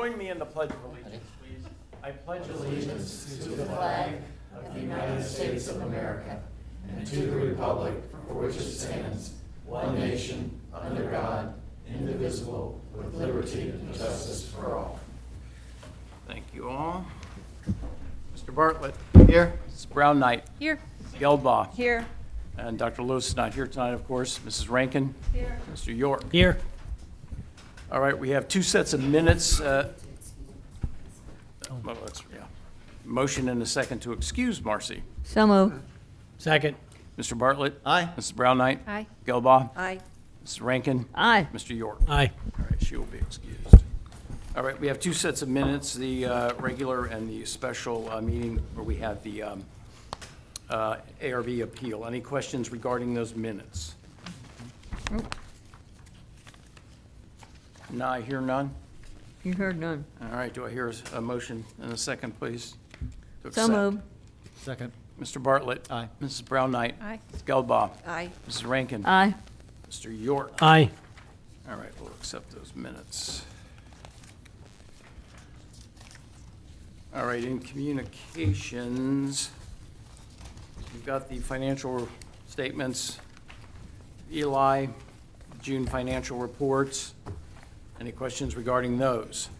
Join me in the Pledge of Allegiance, please. I pledge Allegiance to the flag of the United States of America and to the republic for which it stands, one nation, under God, indivisible, with liberty and justice for all. Thank you all. Mr. Bartlett. Here. Mrs. Brown Knight. Here. Gelbaugh. Here. And Dr. Lewis is not here tonight, of course. Mrs. Rankin. Here. Mr. York. Here. All right, we have two sets of minutes. Motion and a second to excuse Marcy. So moved. Second. Mr. Bartlett. Aye. Mrs. Brown Knight. Aye. Gelbaugh. Aye. Mrs. Rankin. Aye. Mr. York. Aye. All right, she will be excused. All right, we have two sets of minutes, the regular and the special meeting where we have the ARB appeal. Any questions regarding those minutes? Nope. No, I hear none. You heard none. All right, do I hear a motion and a second, please? to So accept? moved. Second. Mr. Bartlett. Aye. Mrs. Brown Knight. Aye. Ms. Gelbaugh. Aye. Mrs. Rankin. Aye. Mr. York. Aye. All right, we'll accept those minutes. All right, in communications, we've got the financial statements, Eli, June financial reports. Any questions regarding those?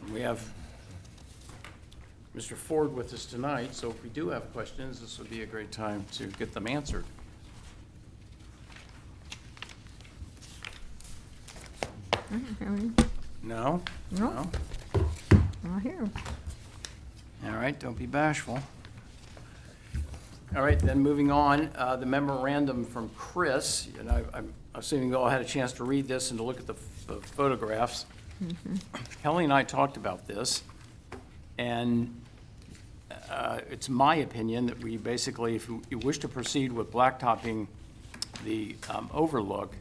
And we have Mr. Ford with us tonight, so if we do have questions, this would be a great time to get them answered. No? No. Not here. All right, don't be bashful. All right, then moving on, the memorandum from Chris, and I'm assuming you all had a chance to read this and to look at the photographs. Kelly and I talked about this, and it's my opinion that we basically, if you wish to proceed with blacktopping the overlook,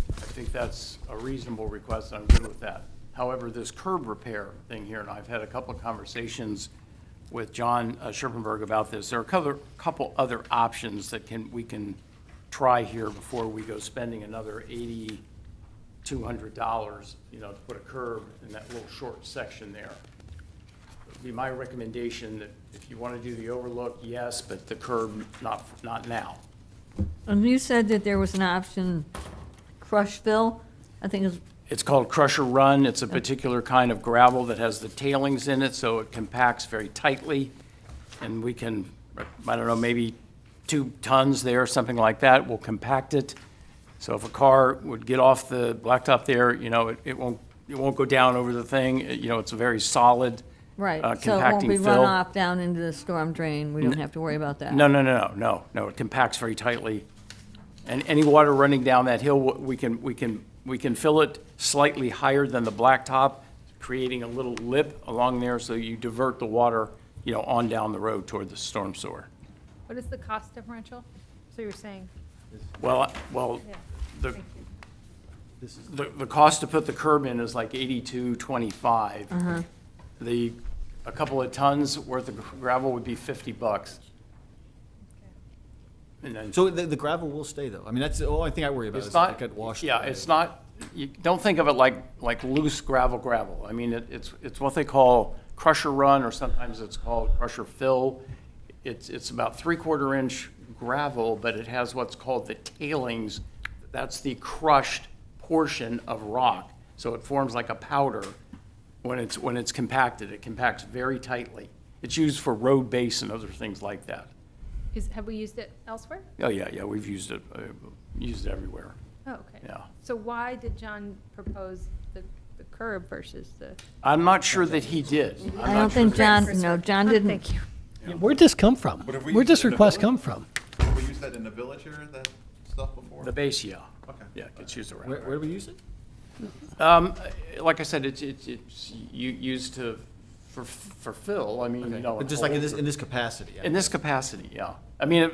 I think that's a reasonable request, and I'm good with that. However, this curb repair thing here, and I've had a couple of conversations with John Scherpenberg about this. There are a couple other options that we can try here before we go spending another $8,200, to put a curb in that little short section there. It would be my recommendation that if you want to do the overlook, yes, but the curb, not now. And you said that there was an option, crush fill, I think is, It's called Crusher Run. It's a particular kind of gravel that has the tailings in it, so it compacts very tightly. And we can, I don't know, maybe 2 tons there, something like that, will compact it. So if a car would get off the blacktop there, it won't go down over the thing. It's a very solid right. So it won't compacting be fill. run off down into the storm drain. We don't have to worry about that. No, it compacts very tightly. And any water running down that hill, we can fill it slightly higher than the blacktop, creating a little lip along there so you divert the water, on down the road toward the storm sewer. What is the cost differential? So you're saying, Well, yeah, the, thank you. the cost to put the curb in is like $82.25. A couple of tons worth of gravel would be $50. And then So the gravel will stay, though? I mean, that's the only thing I worry about. it's is not, it get washed yeah, away. it's not, you don't think of it like loose gravel. I mean, it's what they call crusher run, or sometimes it's called crusher fill. It's about 3/4 inch gravel, but it has what's called the tailings. That's the crushed portion of rock. So it forms like a powder when it's compacted. It compacts very tightly. It's used for road base and other things like that. Have we used it elsewhere? Oh, yeah, we've used it everywhere. Oh, okay. Yeah. So why did John propose the curb versus the? I'm not sure that he did. I don't think John didn't. Thank you. Yeah, where'd this come from? But have we Where'd used this it in the request village? come from? Have we used that in the village here, that stuff before? The base, yeah. Okay. Yeah, it gets used around. Where do we use it? Like I said, it's used for fill. I mean, But just like in this capacity? in this capacity, yeah. I mean,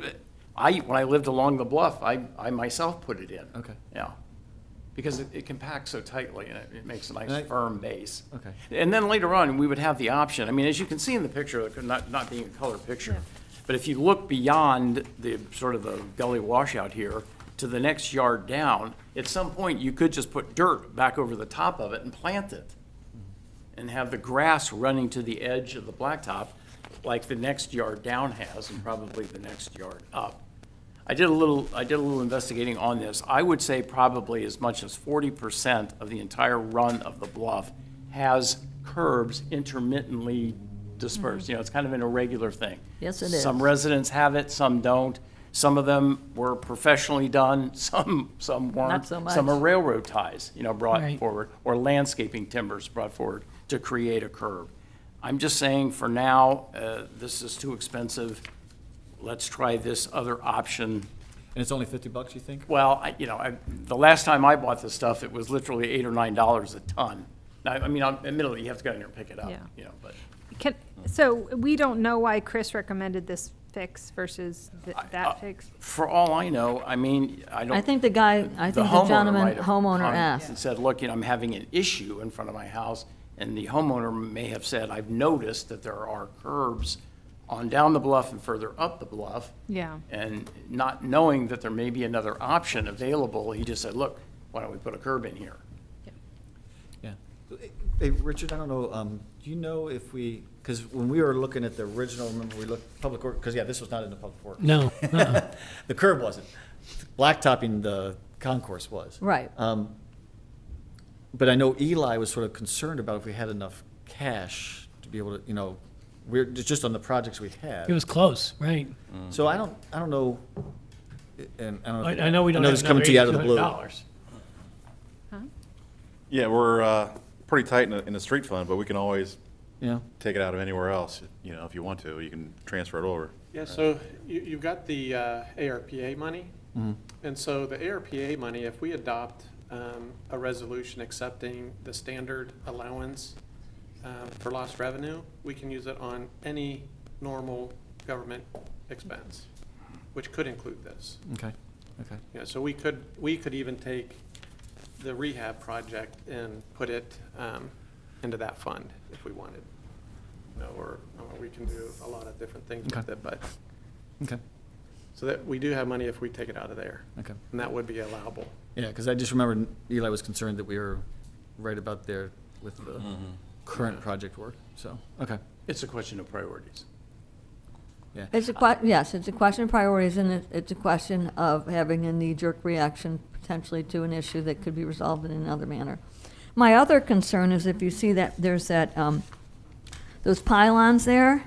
when I lived along the bluff, I myself put it in. Okay. Yeah, because it compacts so tightly and it makes a nice Right. firm base. Okay. And then later on, we would have the option. I mean, as you can see in the picture, not being a color picture, but if you look beyond the sort of the gully washout here to the next yard down, at some point, you could just put dirt back over the top of it and plant it. And have the grass running to the edge of the blacktop like the next yard down has, and probably the next yard up. I did a little investigating on this. I would say probably as much as 40% of the entire run of the bluff has curbs intermittently dispersed. You know, it's kind of an irregular thing. Yes, it is. Some residents have it, some don't. Some of them were professionally done, some weren't. Not so much. Some are railroad ties, you know, brought Right. forward, or landscaping timbers brought forward to create a curb. I'm just saying, for now, this is too expensive. Let's try this other option. And it's only $50, you think? Well, the last time I bought this stuff, it was literally $8 or $9 a ton. Now, I mean, admittedly, you have to go in there and pick it up, Yeah. you know, but. So we don't know why Chris recommended this fix versus that fix? For all I know, I mean, I don't. I think the homeowner gentleman, might have homeowner come asked. and said, look, you know, I'm having an issue in front of my house, and the homeowner may have said, I've noticed that there are curbs on down the bluff and further up the bluff. Yeah. And not knowing that there may be another option available, he just said, look, why don't we put a curb in here? Yeah. Hey, Richard, I don't know, do you know if we, because when we were looking at the original, remember we looked, public work, because yeah, this was not in the public work. No. The curb wasn't. Blacktopping the concourse was. Right. But I know Eli was sort of concerned about if we had enough cash to be able to, you know, we're just on the projects we had. It was close, right? So I don't know, and I don't know. I know we don't have this is coming to you out of the blue. $200. Yeah, we're pretty tight in the street fund, but we can always Yeah. take it out of anywhere else, you know, if you want to. You can transfer it over. Yeah, so you've got the ARPA money. And so the ARPA money, if we adopt a resolution accepting the standard allowance for lost revenue, we can use it on any normal government expense, which could include this. Okay, okay. Yeah, so we could even take the rehab project and put it into that fund if we wanted. You know, or we can do a lot of different things with Okay. it, but, Okay, so that we do have money if we take it out of there. okay. And that would be allowable. Yeah, because I just remember Eli was concerned that we were right about there with the current project work, so, okay, It's a question of priorities. yeah. Yes, it's a question of priorities, and it's a question of having a knee-jerk reaction potentially to an issue that could be resolved in another manner. My other concern is if you see that there's that, those pylons there,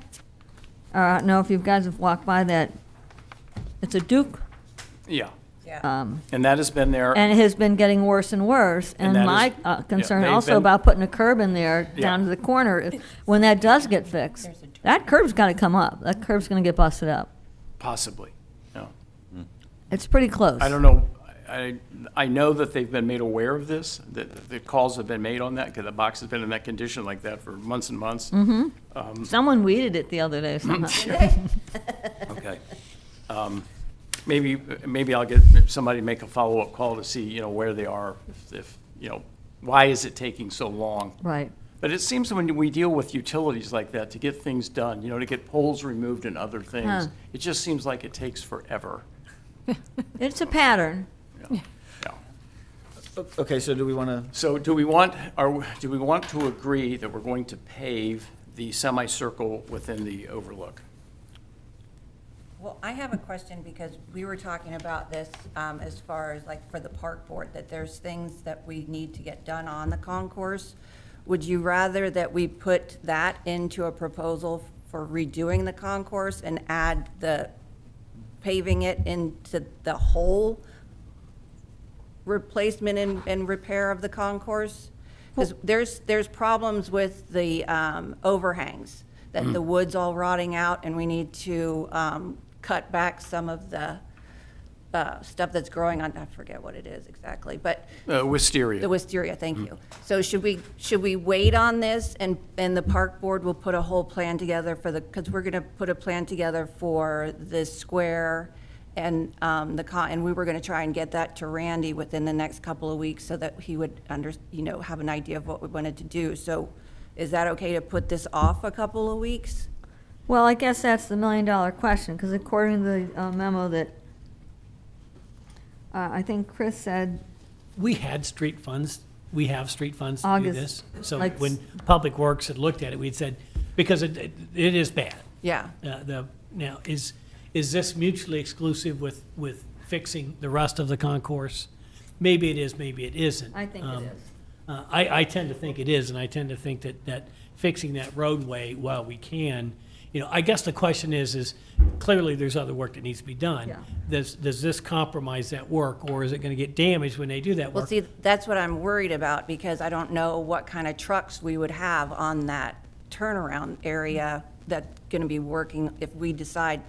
I don't know if you guys have walked by that, it's a Duke, Yeah, Yeah. and that has been there. and it has been getting worse and worse. And And that my is- yeah, concern they've also been- about putting a curb in there Yeah. down to the corner, when that does get fixed, that curb's gotta come up. That curb's gonna get busted up. Possibly, no. It's pretty close. I don't know, I know that they've been made aware of this, that the calls have been made on that, because the box has been in that condition like that for months and months. Someone weeded it the other day somehow. Okay. Maybe I'll get somebody to make a follow-up call to see, you know, where they are, if, you know, why is it taking so long? Right. But it seems when we deal with utilities like that, to get things done, you know, to get poles removed and other things, Huh. it just seems like it takes forever. It's a pattern. Yeah. Okay, so do we want to, So do we want to agree that we're going to pave the semicircle within the overlook? Well, I have a question because we were talking about this as far as like for the park board, that there's things that we need to get done on the concourse. Would you rather that we put that into a proposal for redoing the concourse and add the paving it into the whole replacement and repair of the concourse? Because there's problems with the overhangs, that the wood's all rotting out, and we need to cut back some of the stuff that's growing on, I forget what it is exactly, but Wisteria. the wisteria, thank you. So should we wait on this, and the park board will put a whole plan together for because we're gonna put a plan together for the square and and we were gonna try and get that to Randy within the next couple of weeks so that he would have an idea of what we wanted to do. So is that okay to put this off a couple of weeks? Well, I guess that's the million-dollar question, because according to the memo that I think Chris said We had street funds, we have street funds to do August, this. So like- when Public Works had looked at it, we'd said, because it is bad. Yeah. Now, is this mutually exclusive with fixing the rest of the concourse? Maybe it is, maybe it isn't. I think it is. I tend to think it is, and I tend to think that fixing that roadway while we can, I guess the question is clearly there's other work that needs to be done. Yeah. Does this compromise that work, or is it gonna get damaged when they do that Well, work? see, that's what I'm worried about, because I don't know what kind of trucks we would have on that turnaround area that's gonna be working if we decide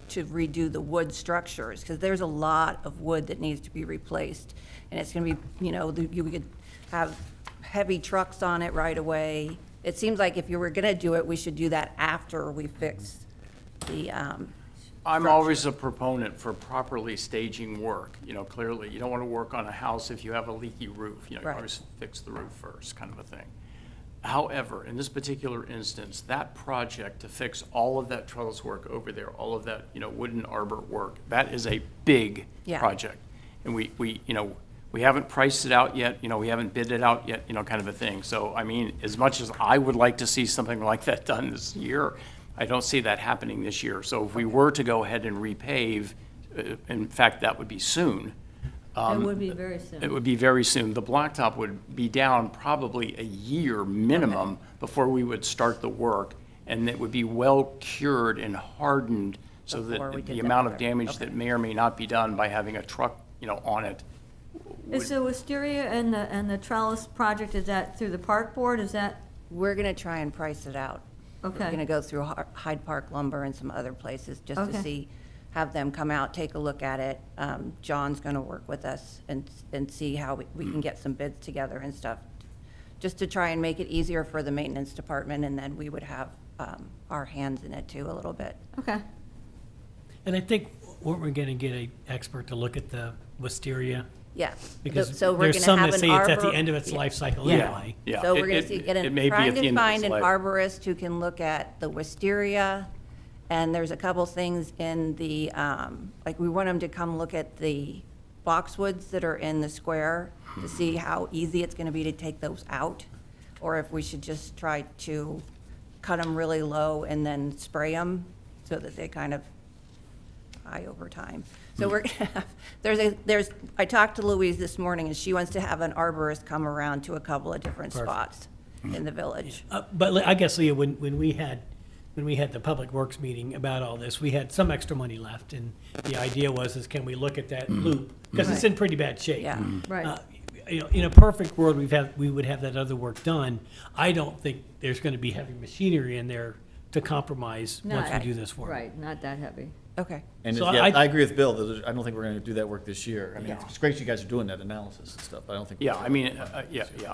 to redo the wood structures, because there's a lot of wood that needs to be replaced. And it's gonna be, you could have heavy trucks on it right away. It seems like if you were gonna do it, we should do that after we fix the, I'm always a proponent for properly staging work, clearly. You don't want to work on a house if you have a leaky roof. You Right. always fix the roof first, kind of a thing. However, in this particular instance, that project to fix all of that trellis work over there, all of that, wooden arbor work, that is a big Yeah. project. And we haven't priced it out yet, we haven't bid it out yet, kind of a thing. So, I mean, as much as I would like to see something like that done this year, I don't see that happening this year. So if we were to go ahead and repave, in fact, that would be soon. It would be very soon. It would be very soon. The blacktop would be down probably a year minimum before we would start the work, and it would be well cured and hardened so Before we that did the that amount of work. damage Okay. that may or may not be done by having a truck, on it. Is the wisteria and the trellis project, is that through the park board? Is that, we're gonna try and price it out. We're Okay. gonna go through Hyde Park Lumber and some other places just to Okay. see, have them come out, take a look at it. John's gonna work with us and see how we can get some bids together and stuff, just to try and make it easier for the maintenance department, and then we would have our hands in it too a little bit. okay. And I think we're gonna get an expert to look at the wisteria, Yeah. because So we're there's gonna some have that an say it's at the arbor- end of its Yeah. life cycle Yeah. anyway. Yeah. So we're gonna It- see, it may be trying at the to end of find its an life. arborist who can look at the wisteria, and there's a couple things in the, like, we want them to come look at the boxwoods that are in the square to see how easy it's gonna be to take those out, or if we should just try to cut them really low and then spray them so that they kind of die over time. So we're gonna have, I talked to Louise this morning, and she wants to have an arborist come around to a couple of different Perfect. spots in the village. But I guess, Leah, when we had the Public Works meeting about all this, we had some extra money left, and the idea was, can we look at that loop? Because it's in pretty bad shape. Yeah. Right. In a perfect world, we would have that other work done. I don't think there's gonna be heavy machinery in there to compromise No. once we do this work. Right, not that heavy. Okay. And So yeah, I- I agree with Bill, that I don't think we're gonna do that work this year. I mean, it's great you guys are doing that analysis and stuff, but I don't think. Yeah, I mean,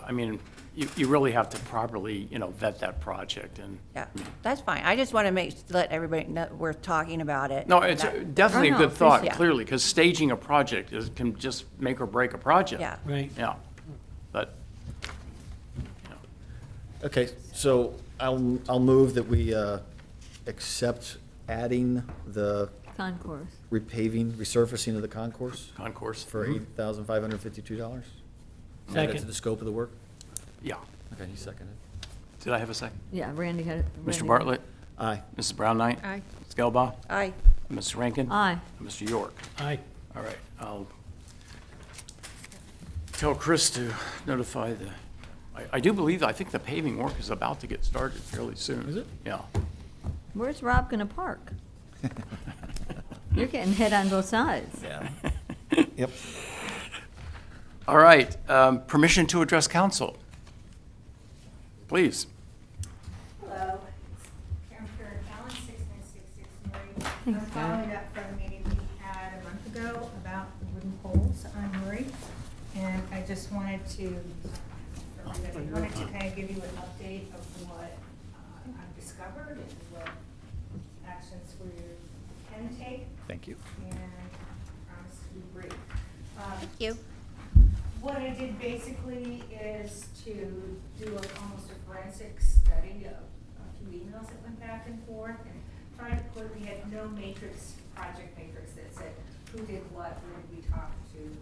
I mean, you really have to properly, vet that project and. Yeah, that's fine. I just want to let everybody know we're talking about it. No, it's definitely Oh, a no, good thought, appreciate it. clearly, because staging a project can just make or break a project. Yeah. Right. Yeah, but, Okay, so I'll move that we accept adding the Concourse. repaving, resurfacing of the concourse concourse. for $8,552. Add that to Second. the scope of the work? Yeah. Okay, he seconded. Did I have a second? Yeah, Randy had it. Mr. Bartlett, Aye. Mrs. Brown Knight? Aye. Ms. Gelbaugh? Aye. Mr. Rankin? Aye. And Mr. York? Aye. All right, I'll tell Chris to notify I do believe, I think the paving work is about to get started fairly soon. Is it? Yeah. Where's Rob gonna park? You're getting hit on both sides. Yeah. Yep. All right, permission to address council. Please. Hello, Karen Curran, Allen 6966 Murray. Thanks, I'm Karen. following up from a meeting we had a month ago about the wooden poles on Murray. And I just wanted to kind of give you an update of what I've discovered and what actions we can take, Thank you. and I promise to be brief. Thank you. What I did basically is to do almost a forensic study of a few emails that went back and forth, and try to we had no matrix, project matrix that said who did what, where did we talk to,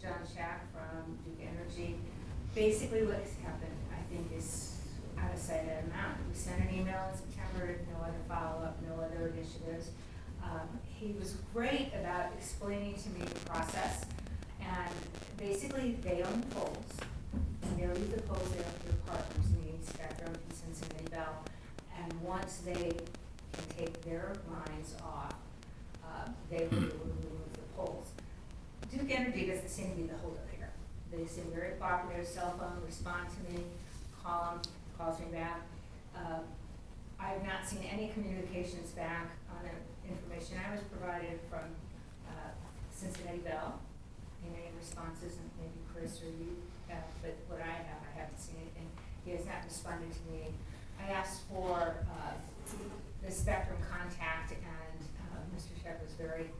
John Shack from Duke Energy. Basically what's happened, I think, is out of sight, out of mind. We sent an email in September, no other follow-up, no other initiatives. He was great about explaining to me the process, and basically they own the poles, and they leave the poles there with their partners, meaning Spectrum and Cincinnati Bell, and once they can take their lines off, they will remove the poles. Duke Energy doesn't seem to be the holdup here. They seem very cooperative, cell phone, respond to me, calls me back. I have not seen any communications back on the information I was provided from Cincinnati Bell in any responses, and maybe Chris or you have, but what I haven't seen anything. He has not responded to me. I asked for the Spectrum contact, and Mr. Sheck was very,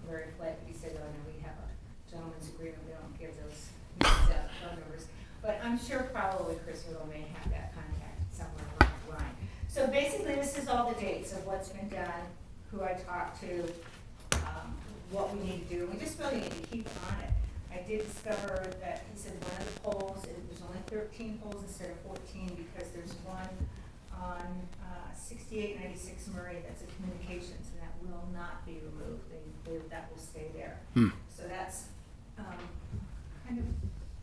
very polite. He said, oh, no, we have a gentleman's agreement. We don't give those phone numbers. But I'm sure probably Chris Riddle may have that contact somewhere along the line. So basically, this is all the dates of what's been done, who I talked to, what we need to do. We just really need to keep on it. I did discover that he said one of the poles, there's only 13 poles instead of 14 because there's one on 6896 Murray that's a communications, and that will not be removed. That will stay there. So that's kind of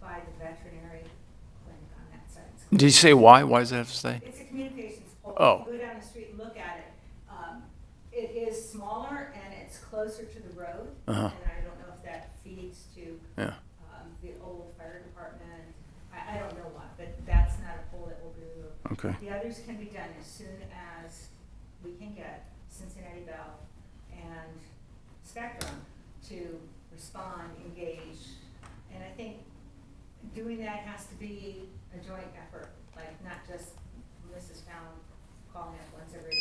by the veterinary clinic on that side. Did you say why? Why does it have to stay? It's a communications pole. Oh. If you go down the street and look at it, it is smaller and it's closer to the road. Uh-huh. And I don't know if that feeds to Yeah. the old fire department. I don't know what, but that's not a pole that will be removed. Okay. The others can be done as soon as we can get Cincinnati Bell and Spectrum to respond, engage. And I think doing that has to be a joint effort, like not just Mrs. Fallon calling us once every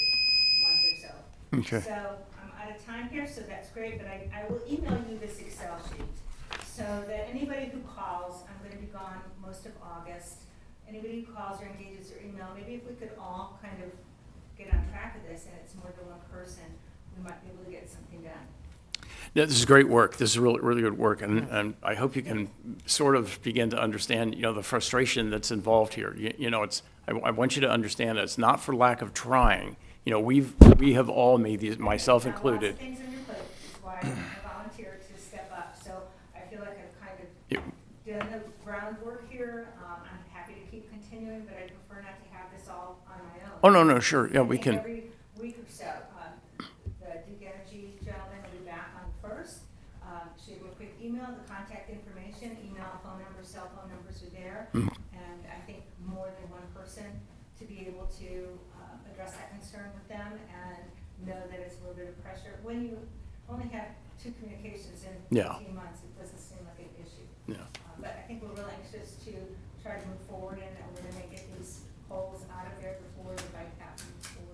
month or so. Okay. So I'm out of time here, so that's great, but I will email you this Excel sheet so that anybody who calls, I'm going to be gone most of August. Anybody who calls or engages or email, maybe if we could all kind of get on track of this and it's more than one person, we might be able to get something done. Yeah, this is great work. This is really, really good work, and I hope you can sort of begin to understand, the frustration that's involved here. I want you to understand that it's not for lack of trying. We have all made these, myself You've got included. Lots of things on your plate, which is why I volunteered to step up. So I feel like I've kind of done the groundwork here. I'm happy to keep continuing, but I prefer not to have this all on my own. Oh, no, sure. Yeah, I we think can. every week or so, the Duke Energy gentleman will be back on the 1st. Shoot him a quick email, the contact information, email, phone numbers, cell phone numbers are there. And I think more than one person to be able to address that concern with them and know that it's a little bit of pressure. When you only have 2 communications in 15 months, it doesn't seem like an issue. Yeah. But I think we're really anxious to try to move forward, and we're going to get these poles out of there before the bike path moves forward.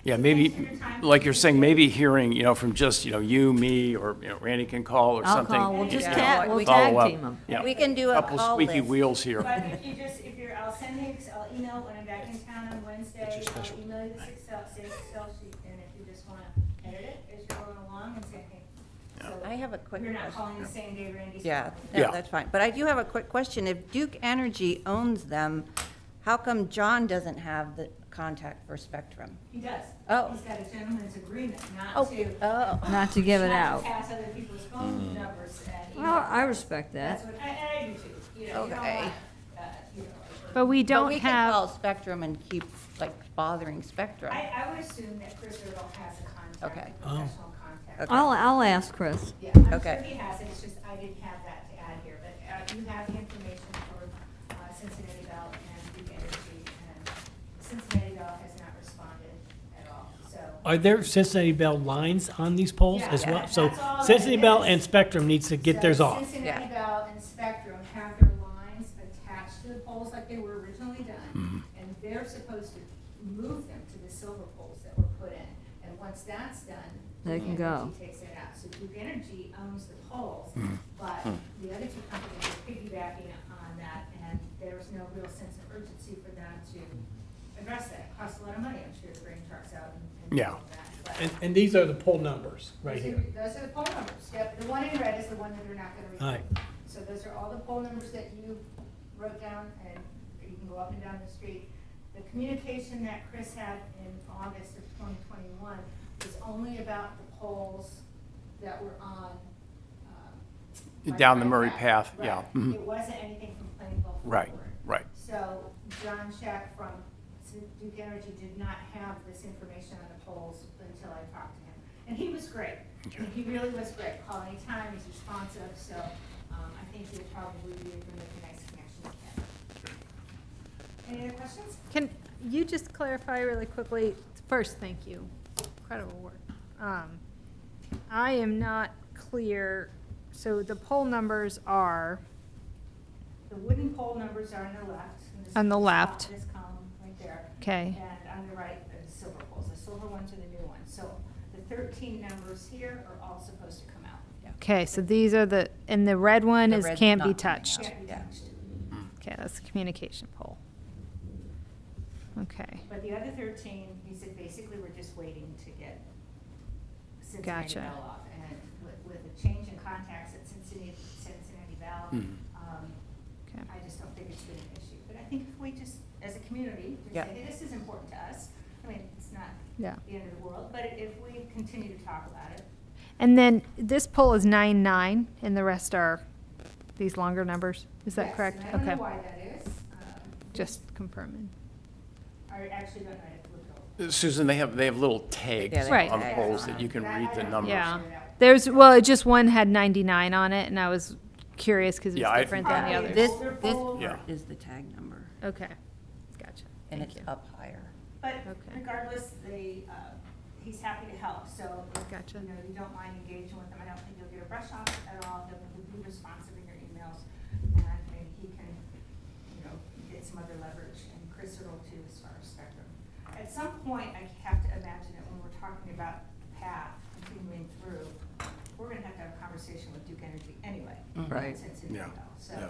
Yeah, Thanks maybe, for your time. like you're saying, maybe hearing, from just, you, me, or, Randy can call or I'll something. call, we'll just Yeah. we'll Follow tag up. team them. Yeah. We can do a Couple call squeaky list. wheels here. But I'll send you, I'll email when I'm back in town on Wednesday. I'll email you this Excel sheet, and if you just want to edit it as you're going along and say, hey. So I have a quick you're not question. calling the same day Randy's. Yeah, calling. Yeah. no, that's fine. But I do have a quick question. If Duke Energy owns them, how come John doesn't have the contact for Spectrum? He does. Oh. He's got a gentleman's agreement Oh, not to. oh. Not to give it Not out. to pass other people's phone numbers and Well, emails. I respect That's that. what, I do too. You know, you don't Okay. want, But we But don't we can call have, Spectrum and keep, like, bothering Spectrum. I would assume that Chris Riddle has a contact, Okay. a professional contact. Okay. I'll ask Chris. Yeah, I'm Okay. sure he has it, it's just I didn't have that to add here, but you have the information for Cincinnati Bell and Duke Energy, and Cincinnati Bell has not responded at all, so. Are there Cincinnati Bell lines on these poles Yeah, as well? yeah, So that's all Cincinnati it Bell is. and Spectrum needs to get So theirs off. Cincinnati Yeah. Bell and Spectrum have their lines attached to the poles like they were originally done, and they're supposed to move them to the silver poles that were put in, and once that's done, They Duke can go. Energy takes it out. So Duke Energy owns the poles, but the other 2 companies are piggybacking on that, and there's no real sense of urgency for them to address that. It costs a lot of money, I'm sure, to bring trucks out and Yeah. do all that. But And these are the pole numbers right those are- here. Those are the pole numbers. Yep, the one in red is the one that they're not gonna All read. right. So those are all the poll numbers that you wrote down, and you can go up and down the street. The communication that Chris had in August of 2021 was only about the polls that were on. Down the Murray Path, Right. yeah. Mhm. It wasn't anything from Plainville forward. Right, right. So John Shack from Duke Energy did not have this information on the polls until I talked to him. And he was great. Okay. He really was great. Call anytime, he's responsive, so I think he'll probably be able to make a nice connection with him. Any other questions? Can you just clarify really quickly? First, thank you. Incredible work. I am not clear. So the poll numbers are, The wooden poll numbers are on the left. and this- On the left. This column right there. okay, And on the right are the silver polls. The silver ones are the new ones. So the 13 numbers here are all supposed to come out. okay, so these are and the red one The is red's can't not be coming touched. out. Can't be Yeah. touched. Okay, that's the communication poll. Okay, But the other 13, he said basically we're just waiting to get Cincinnati Gotcha. Bell off. And with a change in contacts at Cincinnati Bell, Mhm. okay. I just don't think it's been an issue. But I think if we just, as a community, to Yeah. say, hey, this is important to us. I mean, it's not Yeah. the end of the world, but if we continue to talk about it. And then this poll is 9-9 and the rest are these longer numbers? Is that Yes, correct? and I don't know Okay, why that is. just confirming. I actually don't know. I have to look it over. Susan, they have little tags Yeah, they Right. on the have polls tags that on you them. can I- read I the don't numbers. Yeah. figure it out. There's, well, just one had 99 on it and I was curious because it's Yeah, I- different than the Probably others. This, Older this poll. Yeah. part is the tag number, Okay, gotcha. and Thank it's you. up higher. But Okay. regardless, he's happy to help, so if, Gotcha. you don't mind engaging with him, I don't think you'll get a brush off at all, he'll be responsive in your emails, and maybe he can, get some other leverage, and Chris will too as far as spectrum. At some point, I have to imagine that when we're talking about the path continuing through, we're gonna have to have a conversation with Duke Energy anyway. Right. Since it's, Yeah. so, Yeah.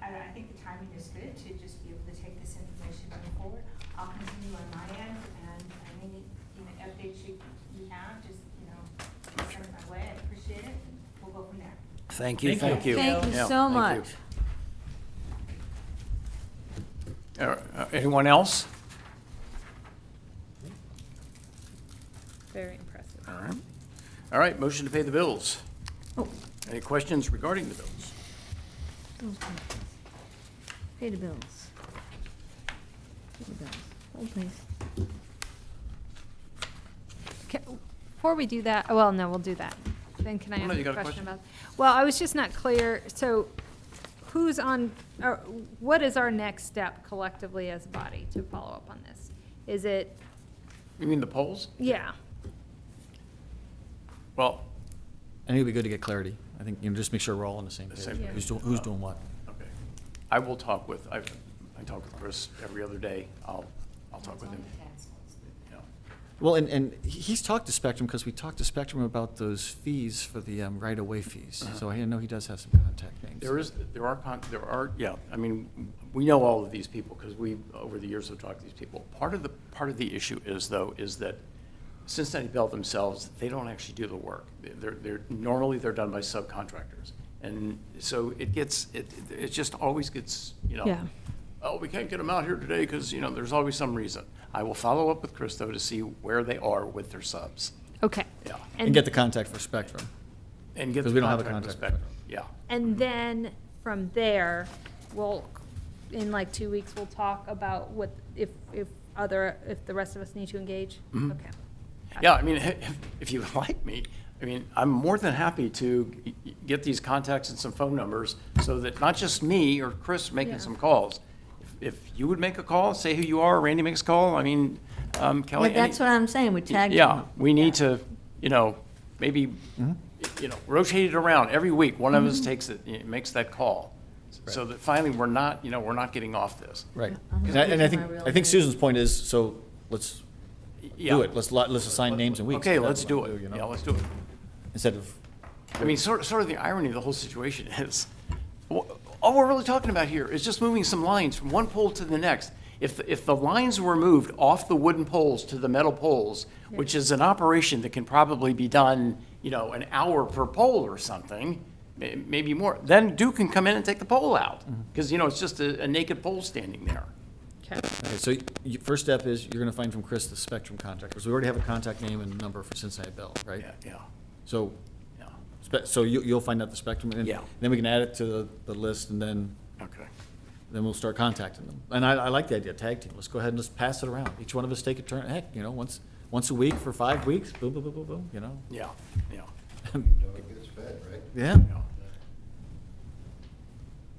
I think the timing is good to just be able to take this information moving forward. I'll continue on my end, and any, updates you have, just, send it my way, I appreciate it, and we'll go from there. Thank you, thank you. Thank you Yeah, so thank much. you. Anyone else? Very impressive. All right. All right, motion to pay the bills. Oh. Any questions regarding the bills? Bills, please. Pay the bills. Pay the bills. Hold, please. Before we do that, well, no, we'll do that. Then can I Oh, no, ask you a got a question question? about? Well, I was just not clear, so who's on, or what is our next step collectively as a body to follow up on this? Is it, You mean the polls? yeah, Well, I think it'd be good to get clarity. I think, just make sure we're all on the same The page. same page. Who's doing what? okay. I will talk with, I talk with Chris every other day. I'll talk with him. Yeah. Well, and he's talked to Spectrum, because we talked to Spectrum about those fees for the right-of-way fees. So I know he does have some contact names. There are, yeah, I mean, we know all of these people, because we, over the years, have talked to these people. Part of the issue is, though, is that Cincinnati Bell themselves, they don't actually do the work. Normally, they're done by subcontractors. And so it just always gets, Yeah. oh, we can't get them out here today because, there's always some reason. I will follow up with Chris, though, to see where they are with their subs. okay. Yeah. And get the contact for Spectrum. And get 'Cause the we don't have a contract with contract. Spectrum. Yeah. And then from there, in like 2 weeks, we'll talk about what, if the rest of us need to engage? Mhm. Okay. Got Yeah, it. I mean, if you like me, I mean, I'm more than happy to get these contacts and some phone numbers so that not just me or Chris making Yeah. some calls. If you would make a call, say who you are, Randy makes a call, I mean, Kelly. But that's what I'm saying, we tagged Yeah, them. we need to, maybe, rotate it around. Every week, one of us takes it, makes that call. So that finally, we're not getting off this. Right. I'm And I losing think, my real I think name. Susan's point is, so let's Yeah. do it. Let's assign names and weeks. Okay, That's let's what do we'll it. you know? Yeah, let's do it. Instead of, I mean, sort of the irony of the whole situation is, all we're really talking about here is just moving some lines from one pole to the next. If the lines were moved off the wooden poles to the metal poles, which is an operation that can probably be done, an hour per pole or something, maybe more. Then Duke can come in and take the pole out, because, it's just a naked pole standing there. Okay. Okay, so first step is you're gonna find from Chris the Spectrum contact, because we already have a contact name and number for Cincinnati Bell, right? Yeah. So, Yeah. so you'll find out the Spectrum, and Yeah. then we can add it to the list, and then we'll start contacting them. And I like the idea, tag team, let's go ahead and let's pass it around. Each one of us take a turn, heck, once a week for 5 weeks, boom, boom, boom, boom, boom, Yeah. It's fed, right? Yeah.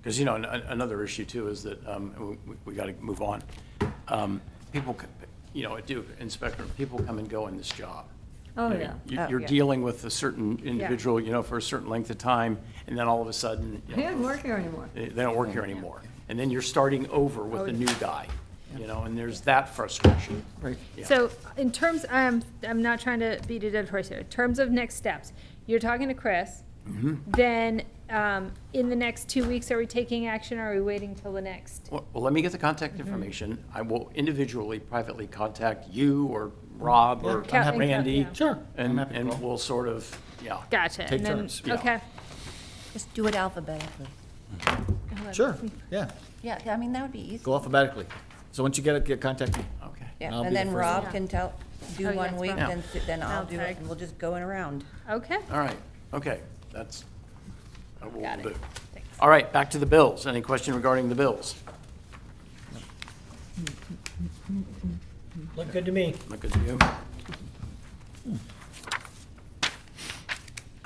Because, another issue too is that, we got to move on. People, at Duke, Inspector, people come and go in this job. Oh, You know, yeah. You're yeah. dealing with a certain individual, for a certain length of time, and then all of a sudden, He doesn't work here anymore. they don't work here anymore. And then you're starting over with a new guy, and there's that frustration. Right. Yeah. So in terms, I'm not trying to beat a dead horse here. In terms of next steps, you're talking to Chris. Mm-hmm. Then, in the next 2 weeks, are we taking action, or are we waiting till the next? Well, let me get the contact information. I will individually, privately contact you or Rob or I'm happy- Randy. yeah. Sure. And, I'm happy to call. we'll sort of, Gotcha. Take And then, turns. Yeah. okay. Just do it alphabetically. Sure, yeah, Yeah, I mean, that would be easy. go alphabetically. So once you get contact me. okay. Yeah, I'll and be the then first Rob one. can do Oh, one yes, week, Rob. then I'll I'll do tag. it, and we'll just go around. Okay. All right, okay, that's what we'll Got it. do. Thanks. All right, back to the bills. Any question regarding the bills? Look good to me. Look good to you?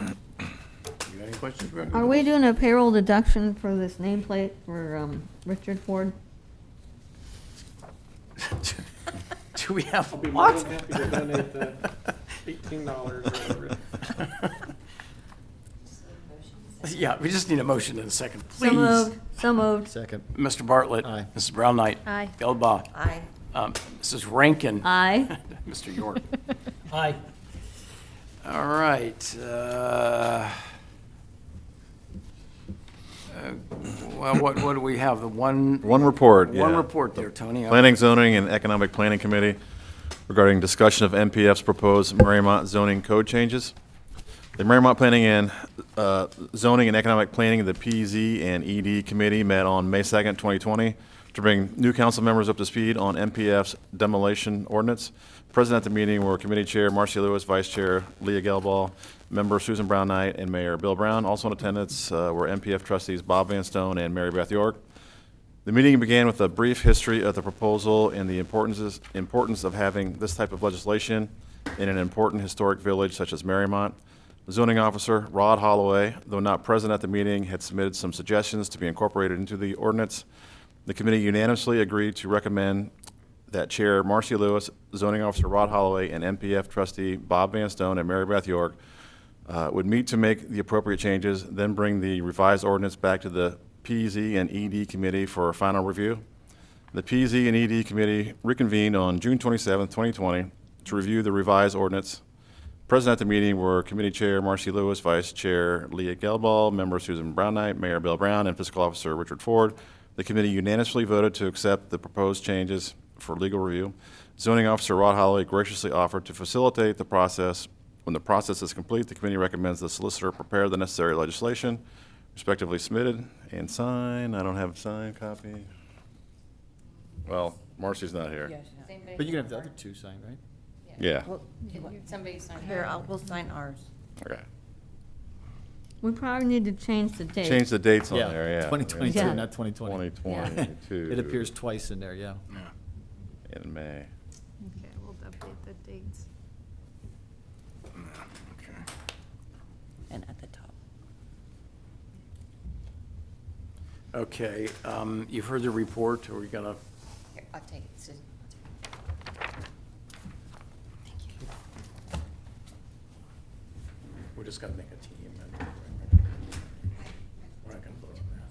You got any questions regarding? the Are we bills? doing a payroll deduction for this nameplate for Richard Ford? Do we have, I'll be more what? than happy to donate the $18 or whatever. Yeah, we just need a motion in a second, So please. moved, so moved. Second. Mr. Bartlett. Aye. Mrs. Brown Knight. Aye. Gelbaugh. Aye. Mrs. Rankin. Aye. Mr. York. Aye. All right. Well, what do we have? The one? One report, One yeah. report there, Tony. Planning, Zoning, and Economic Planning Committee regarding discussion of MPF's proposed Mariemont zoning code changes. The Mariemont Planning and Zoning and Economic Planning, the PZ and ED Committee met on May 2nd, 2020, to bring new council members up to speed on MPF's demolition ordinance. Present at the meeting were Committee Chair Marcy Lewis, Vice Chair Leah Gelbaugh, Member Susan Brown Knight, and Mayor Bill Brown. Also in attendance were MPF trustees Bob Van Stone and Mary Beth York. The meeting began with a brief history of the proposal and the importance of having this type of legislation in an important historic village such as Mariemont. Zoning Officer Rod Holloway, though not present at the meeting, had submitted some suggestions to be incorporated into the ordinance. The committee unanimously agreed to recommend that Chair Marcy Lewis, Zoning Officer Rod Holloway, and MPF trustee Bob Van Stone and Mary Beth York would meet to make the appropriate changes, then bring the revised ordinance back to the PZ and ED Committee for final review. The PZ and ED Committee reconvened on June 27, 2020, to review the revised ordinance. Present at the meeting were Committee Chair Marcy Lewis, Vice Chair Leah Gelbaugh, Member Susan Brown Knight, Mayor Bill Brown, and Fiscal Officer Richard Ford. The committee unanimously voted to accept the proposed changes for legal review. Zoning Officer Rod Holloway graciously offered to facilitate the process. When the process is complete, the committee recommends the solicitor prepare the necessary legislation, respectively submitted and signed. I don't have a signed copy. Well, Marcy's not here. But you can have the other two signed, right? Yeah, Somebody sign. Here, we'll sign ours. okay. We probably need to change the date. Change the dates on there, yeah. 2022, Yeah. not 2020. 2022. It appears twice in there, yeah. In May. Okay, we'll update the dates. And at the top. Okay, you've heard the report. Are we gonna, Here, I'll take it, Susan. we just gotta make a team. and We're not gonna vote on that.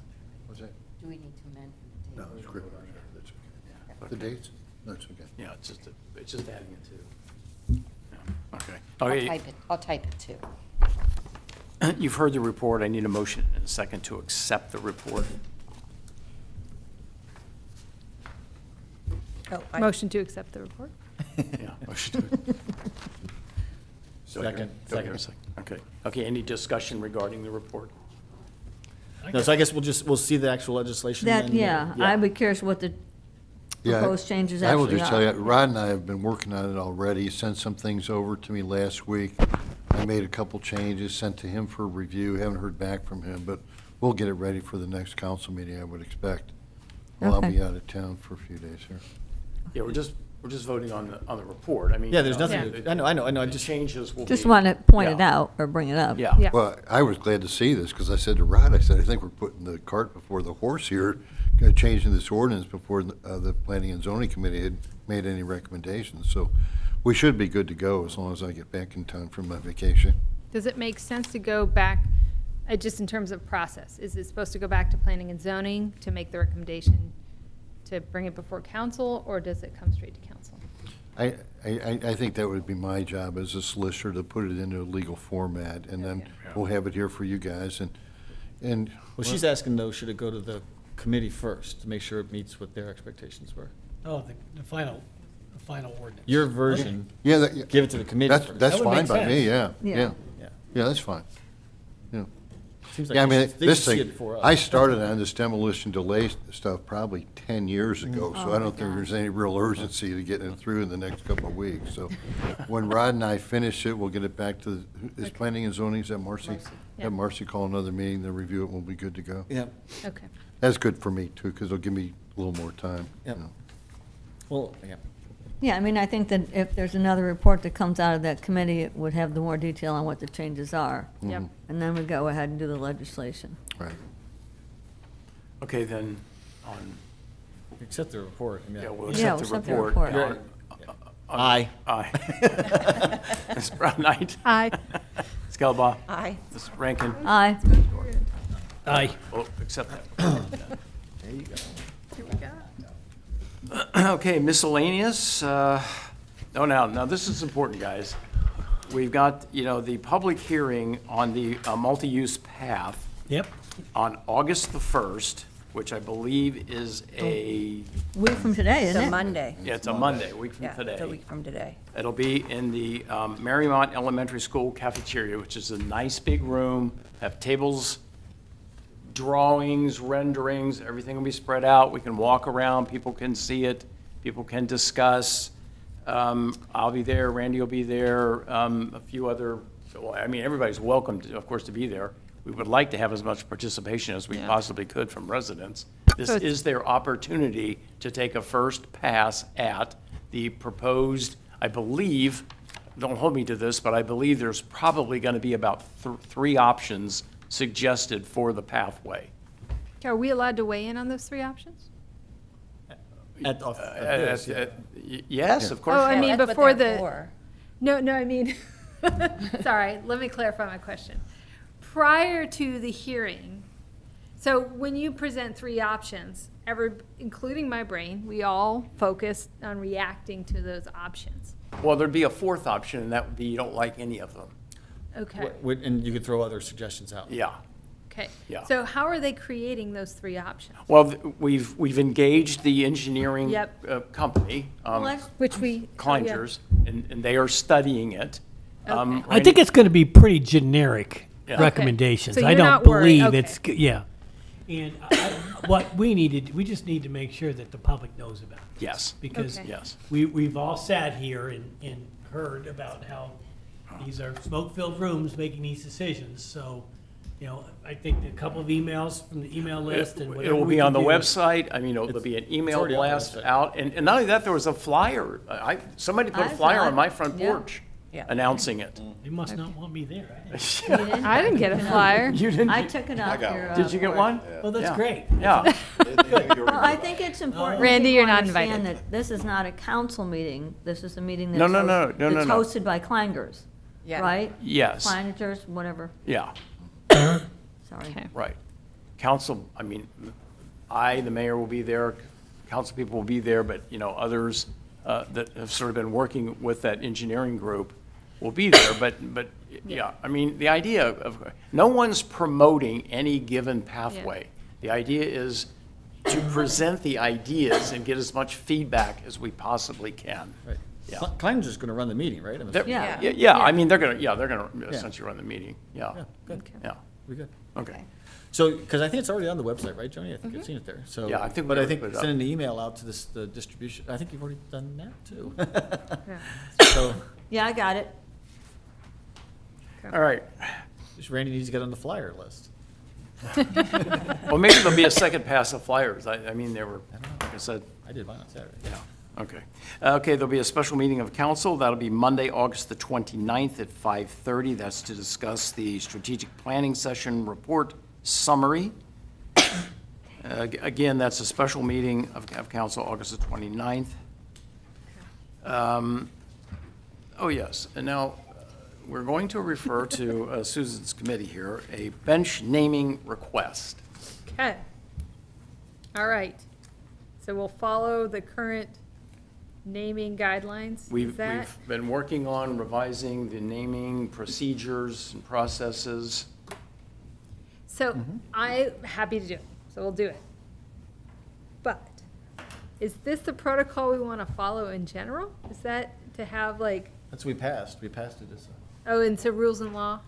What's that? Do we need to amend the No, date? it's great. That's okay. The dates? No, it's okay. Yeah, it's just adding it to. Yeah, okay. Okay, I'll type it too. you've heard the report. I need a motion and a second to accept the report. Oh, Motion to accept the report? Yeah, motion to. Second. Do I hear a Okay, any discussion regarding the report? No, so I guess we'll see the actual legislation. That, and, yeah, I'd be curious what the Yeah, proposed changes I will actually just tell are. you, Rod and I have been working on it already. He sent some things over to me last week. I made a couple changes, sent to him for review. Haven't heard back from him, but we'll get it ready for the next council meeting, I would expect. Well, I'll Okay. be out of town for a few days here. Yeah, we're just voting on the report. I mean. Yeah, there's you know, nothing, the- I know, I The just, changes will be. Just want to point it Yeah. out or bring it up. Yeah. Yeah. Well, I was glad to see this, because I said to Rod, I said, I think we're putting the cart before the horse here, changing this ordinance before the Planning and Zoning Committee had made any recommendations. So we should be good to go as long as I get back in time from my vacation. Does it make sense to go back, just in terms of process? Is it supposed to go back to planning and zoning to make the recommendation to bring it before council, or does it come straight to council? I think that would be my job as a solicitor, to put it into a legal format, and then we'll have it here for you guys, and. well, she's asking though, should it go to the committee first to make sure it meets what their expectations were? Oh, the final ordinance. Your version, Yeah, give it to the committee that's, first. that's That would fine make by me, sense. yeah, Yeah. yeah. Yeah. Yeah, that's fine. Yeah. Seems like Yeah, I they mean, should- they this should see thing, it before us. I started on this demolition delay stuff probably 10 years ago, so Oh I my don't think God. there's any real urgency to getting it through in the next couple of weeks. So when Rod and I finish it, we'll get it back to, is planning and zoning, is that Marcy? Yeah. Have Marcy call another meeting, they'll review it, and we'll be good to go. Yeah, Okay. That's good for me, too, because it'll give me a little more time. Yep. you know. well, yeah. Yeah, I mean, I think that if there's another report that comes out of that committee, it would have the more detail on what the changes are. Yep. And then we go ahead and do the legislation. Right. Okay, then, on, Accept the report. I mean, yeah, we'll Yeah, accept the we'll report. accept the Yeah, Aye. Aye. Ms. Brown Knight. Aye. Ms. Gelbaugh. Aye. Ms. Rankin. Aye. Aye. We'll accept that. There you go. Here we go. Okay, miscellaneous. Now, this is important, guys. We've got, the public hearing on the multi-use path Yep. on August the 1st, which I believe is a, Week from today, It's isn't a it? Monday. yeah, it's a Monday, a week from Yeah, today. it's a week from today. It'll be in the Mariemont Elementary School cafeteria, which is a nice big room, have tables, drawings, renderings, everything will be spread out. We can walk around, people can see it, people can discuss. I'll be there, Randy will be there, a few other, well, I mean, everybody's welcome, of course, to be there. We would like to have as much participation as we possibly could from residents. This So it's- is their opportunity to take a first pass at the proposed, I believe, don't hold me to this, but I believe there's probably going to be about three options suggested for the pathway. Are we allowed to weigh in on those three options? Yes, of course. Oh, I you mean, are. That's what before they're the- for. No, I mean, sorry, let me clarify my question. Prior to the hearing, so when you present three options, including my brain, we all focus on reacting to those options. Well, there'd be a fourth option, and that would be you don't like any of them. Okay, And you could throw other suggestions out. Yeah. okay. Yeah. So how are they creating those three options? Well, we've engaged the engineering Yep. company, Which we. Kleinger's, and they are studying it. Okay. I think it's going to be pretty generic Yeah. Okay. recommendations. So I you're don't not worried, believe okay. it's, yeah. And what we just need to make sure that the public knows about it. Yes. Because Okay. Yes. we've all sat here and heard about how these are smoke-filled rooms making these decisions. So, I think a couple of emails from the email list and It whatever will we be on can the do. website. I mean, there'll be an email already on the blast website. out. And not only that, there was a flyer. Somebody put a I flyer saw on it. my front Yeah. porch Yeah. announcing it. They must not want me there. I didn't get a flyer. You didn't? I took it off your. Did you get one? Well, that's Yeah. great. Yeah. Well, I think it's important. that Randy, people you're not understand invited. that this is not a council meeting. This is a meeting No, that's. no, no, no, no, That's no. hosted by Kleinger's, Yeah. right? Yes. Kleinger's, whatever, Yeah. sorry. Okay. Right. Council, I mean, the mayor will be there, council people will be there, but, others that have sort of been working with that engineering group will be there, but, yeah, I mean, the idea of, no one's promoting any given pathway. The idea is to present the ideas and get as much feedback as we possibly can. Right. Yeah. Kleinger's going to run the meeting, right? They're- Yeah. Yeah, I mean, they're gonna essentially run the meeting, yeah. Yeah, good. Yeah. We good. Okay. So, because I think it's already on the website, right, Joni? I think I've seen it there, so. Yeah, I think we But I already think put it up. sending an email out to this, the distribution, I think you've already done that too. Yeah. So, Yeah, I got it. All right. just Randy needs to get on the flyer list. Well, maybe there'll be a second pass of flyers. I mean, they were, like I said, I did mine on Saturday. yeah, okay. Okay, there'll be a special meeting of council. That'll be Monday, August the 29th at 5:30. That's to discuss the strategic planning session report summary. Again, that's a special meeting of council, August the 29th. Oh, yes, and now, we're going to refer to Susan's committee here, a bench naming request. Okay. All right. So we'll follow the current naming guidelines. Is We've that? been working on revising the naming procedures and processes. So I'm happy to do it, so we'll do it. But is this the protocol we want to follow in general? Is that to have like, That's what we passed it as oh, and so rules and law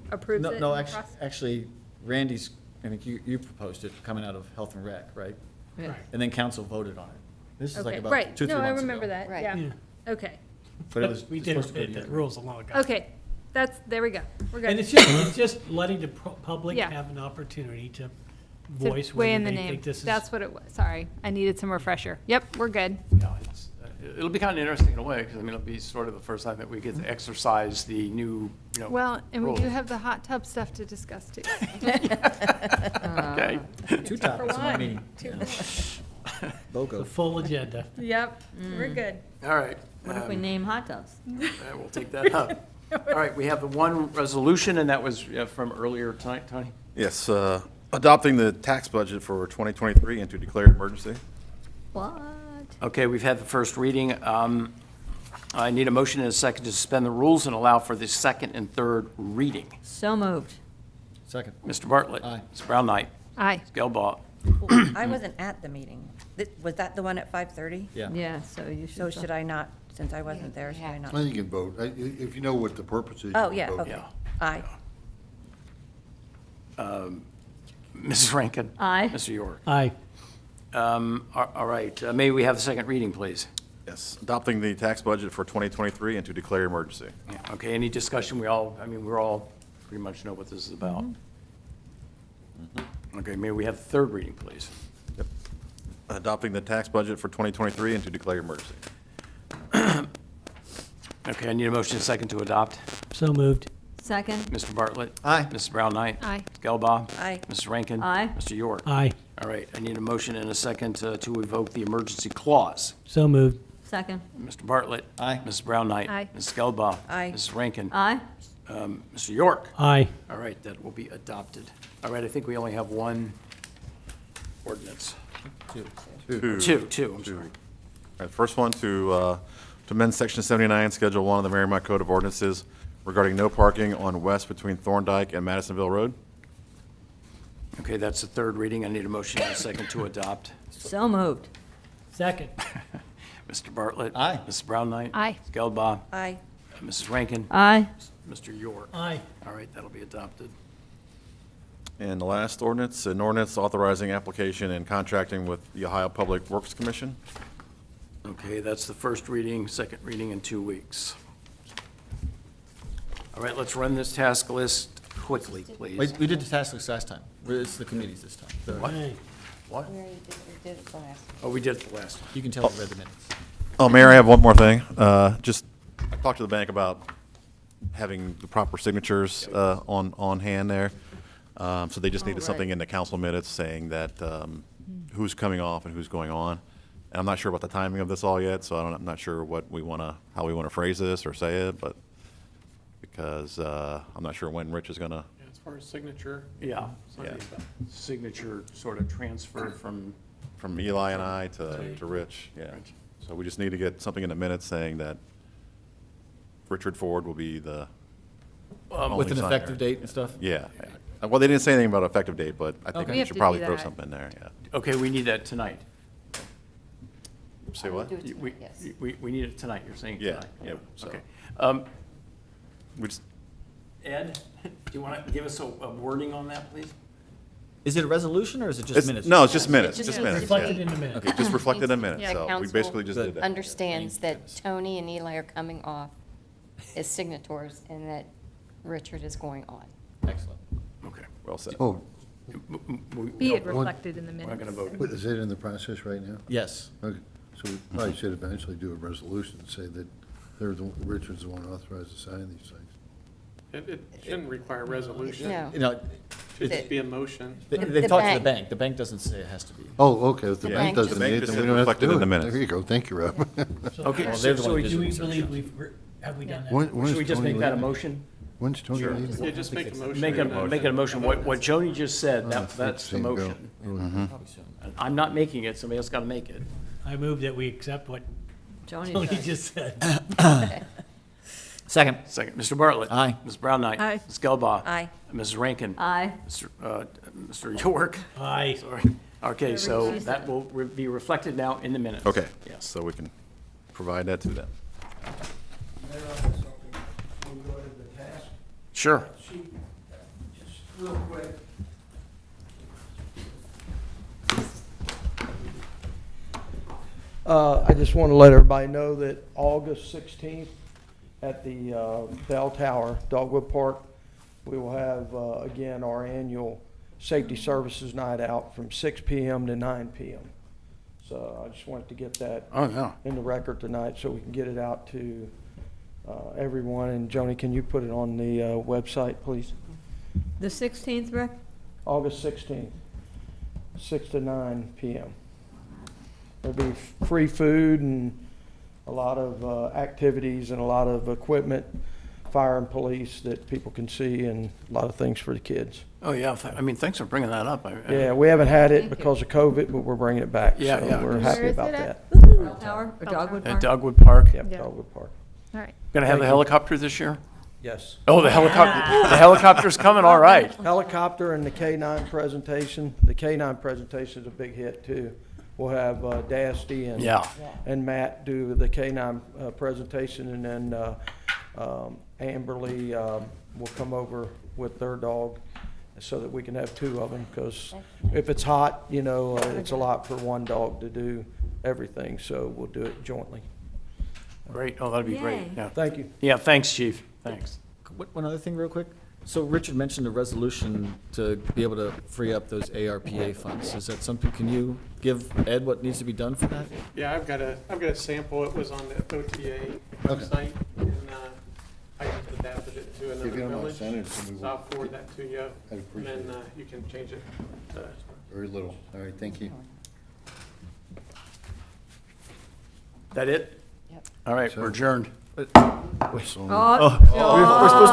approves No, it? no, in the process? actually, Randy's, I think you proposed it, coming out of Health and Rec, right? Right. And then council voted on it. This is like Okay, about right. 2-3 months ago. No, I remember that, Right. yeah. Yeah. Okay, But it was We it's did supposed to go the together. rules a long ago. okay. There we go. We're And good. it's just letting the public Yeah. have an opportunity to To voice weigh whether in the they name. think this is. That's what it was. Sorry, I needed some refresher. Yep, we're good. Yeah, it'll be kind of interesting in a way, because I mean, it'll be sort of the first time that we get to exercise the new, Well, and we rules. do have the hot tub stuff to discuss too. Okay. 2 topics in one meeting. The BOGO. full agenda. Yep, we're good. All right. What if we name hot tubs? We'll take that up. All right, we have the one resolution, and that was from earlier tonight, Tony? Yes, adopting the tax budget for 2023 and to declare an emergency. What? Okay, we've had the first reading. I need a motion and a second to suspend the rules and allow for the second and third reading. So moved. Second. Mr. Bartlett. Aye. Ms. Brown Knight. Aye. Ms. Gelbaugh. I wasn't at the meeting. Was that the one at 5:30? Yeah. Yeah, so you should. So should I not, since I wasn't there, should I not? I think you can vote. If you know what the purpose is. you Oh, can yeah, vote. okay. Yeah. Aye. Mrs. Rankin. Aye. Mr. York. Aye. All right, may we have the second reading, please? Yes, adopting the tax budget for 2023 and to declare emergency. Yeah, okay, any discussion? We're all pretty much know what this is about. Okay, may we have the third reading, please? Yep. Adopting the tax budget for 2023 and to declare emergency. Okay, I need a motion and a second to adopt. So moved. Second? Mr. Bartlett. Aye. Mrs. Brown Knight. Aye. Ms. Gelbaugh. Aye. Mrs. Rankin. Aye. Mr. York. Aye. All right, I need a motion and a second to evoke the emergency clause. So moved. Second? Mr. Bartlett. Aye. Mrs. Brown Knight. Aye. Ms. Gelbaugh. Aye. Mrs. Rankin. Aye. Mr. York. Aye. All right, that will be adopted. All right, I think we only have one ordinance. Two, I'm sorry. All right, first one to amend Section 79, Schedule 1 of the Mariemont Code of Ordinances regarding no parking on west between Thorndike and Madisonville Road. Okay, that's the third reading. I need a motion and a second to adopt. So moved. Second. Mr. Bartlett. Aye. Mrs. Brown Knight. Aye. Ms. Gelbaugh. Aye. Mrs. Rankin. Aye. Mr. York. Aye. All right, that'll be adopted. And the last ordinance, an ordinance authorizing application and contracting with the Ohio Public Works Commission. Okay, that's the first reading, second reading in 2 weeks. All right, let's run this task list quickly, please. Wait, we did the task list last time. It's the committees this time. The- What? Aye. What? We already did it last. Oh, we did it the last time. You can tell I read the minutes. Oh, Mayor, I have one more thing. Just, I talked to the bank about having the proper signatures on hand there. So they just needed something in the council minutes saying that who's coming off and who's going on. And I'm not sure about the timing of this all yet, so I'm not sure how we want to phrase this or say it, but because I'm not sure when Rich is going to. Yeah, as far as signature. Yeah, something yeah. about- Signature sort of transfer from, From Eli and I to Rich, yeah. Rich. So we just need to get something in the minutes saying that Richard Ford will be the only With an signer. effective date and stuff? Yeah. Well, they didn't say anything about effective date, but I think We I have should to probably do throw that. something in there, yeah. okay, we need that tonight. Say what? We need it tonight, you're saying Yeah, tonight? yeah, so- Okay. We just, Ed, do you want to give us a wording on that, please? Is it a resolution or is it just minutes? No, it's just minutes, It's just just minutes. Reflected yeah. in the minutes. Okay, just reflected in minutes, Yeah, so we council basically just did that. understands that Tony and Eli are coming off as signatories and that Richard is going on. Excellent. Okay. Well said. Oh, Be it reflected in the We're not going to minutes. vote. but is it in the process right now? Yes. Okay, so we probably should eventually do a resolution and say that Richard's the one authorized to sign these things. It shouldn't require a resolution. No. You know, Should just be a motion. they've The talked to the bank. bank. The bank doesn't say it has to be. Oh, okay, if the The bank bank doesn't just- need it, The then bank we don't have just to do reflected in the it. minutes. There you go, thank you, Rob. Okay, Well, so they're the so ones Do we Business believe have we done that? When should we is just Tony make that a leaving? motion? When's Tony leaving? Yeah, just make a motion. Make and, it a motion. What Joni just said, that's the Same bill. motion. Mhm. Probably soon. I'm not making it, somebody else got to make it. I move that we accept what Joni Tony said. just said. Second. Second, Mr. Bartlett. Aye. Ms. Brown Knight. Aye. Ms. Gelbaugh. Aye. Mrs. Rankin. Aye. Mr. York. Aye. Sorry. Okay, so that will be reflected now in the minutes. Okay, Yes. so we can provide that to them. Sure. Just real quick. I just want to let everybody know that August 16th at the Bell Tower, Dogwood Park, we will have, again, our annual Safety Services Night Out from 6 p.m. to 9 p.m. So I just wanted to get that Oh, yeah. in the record tonight so we can get it out to everyone. And Joni, can you put it on the website, please? The 16th, Rick? August 16th, 6 to 9 p.m. There'll be free food and a lot of activities and a lot of equipment, fire and police that people can see, and a lot of things for the kids. Oh, yeah. I mean, thanks for bringing that up. Yeah, we haven't had it Thank you. because of COVID, but we're bringing it back. Yeah, so yeah. We're Where happy is about it at? that. Bell Tower or Dogwood At Park? Dogwood Park. Yep, Yeah. Dogwood Park. All right. Going to have the Thank you. helicopter this year? Yes. Oh, the helicopter's coming, all right. Helicopter and the K-9 presentation. The K-9 presentation is a big hit too. We'll have Dasty and Matt do the K-9 presentation, and then Amberly will come over with their dog so that we can have two of them, because if it's hot, you know, it's a lot for one dog to do everything, so we'll do it jointly. Great. Oh, that'd be great. Yay. Yeah. Thank you. Yeah, thanks, chief. Thanks. One other thing real quick. So Richard mentioned a resolution to be able to free up those ARPA funds. Is that something, can you give Ed what needs to be done for that? Yeah, I've got a sample. It was on the OTA website, and I just adapted it to another If you don't mind village. sending it to me, So I'll forward that to you, I'd and appreciate then it. you can change it. Very little. All right, thank you. That it? Yep. All right, we're adjourned. So- We're supposed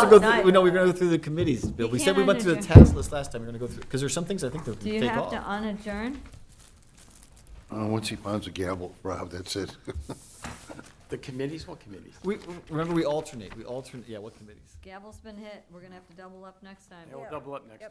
to go nice. through, we know we're gonna go through the committees, Bill. You We said we can't went through the adjourn. task list last time. We're gonna go through, because there's some things I think that Do we you take have to off. unadjourn? Once he finds a gavel, Rob, that's it. The committees? What committees? Remember, we alternate, yeah, what committees? Gavel's been hit. We're gonna have to double up next time. Yeah, we'll double up next time.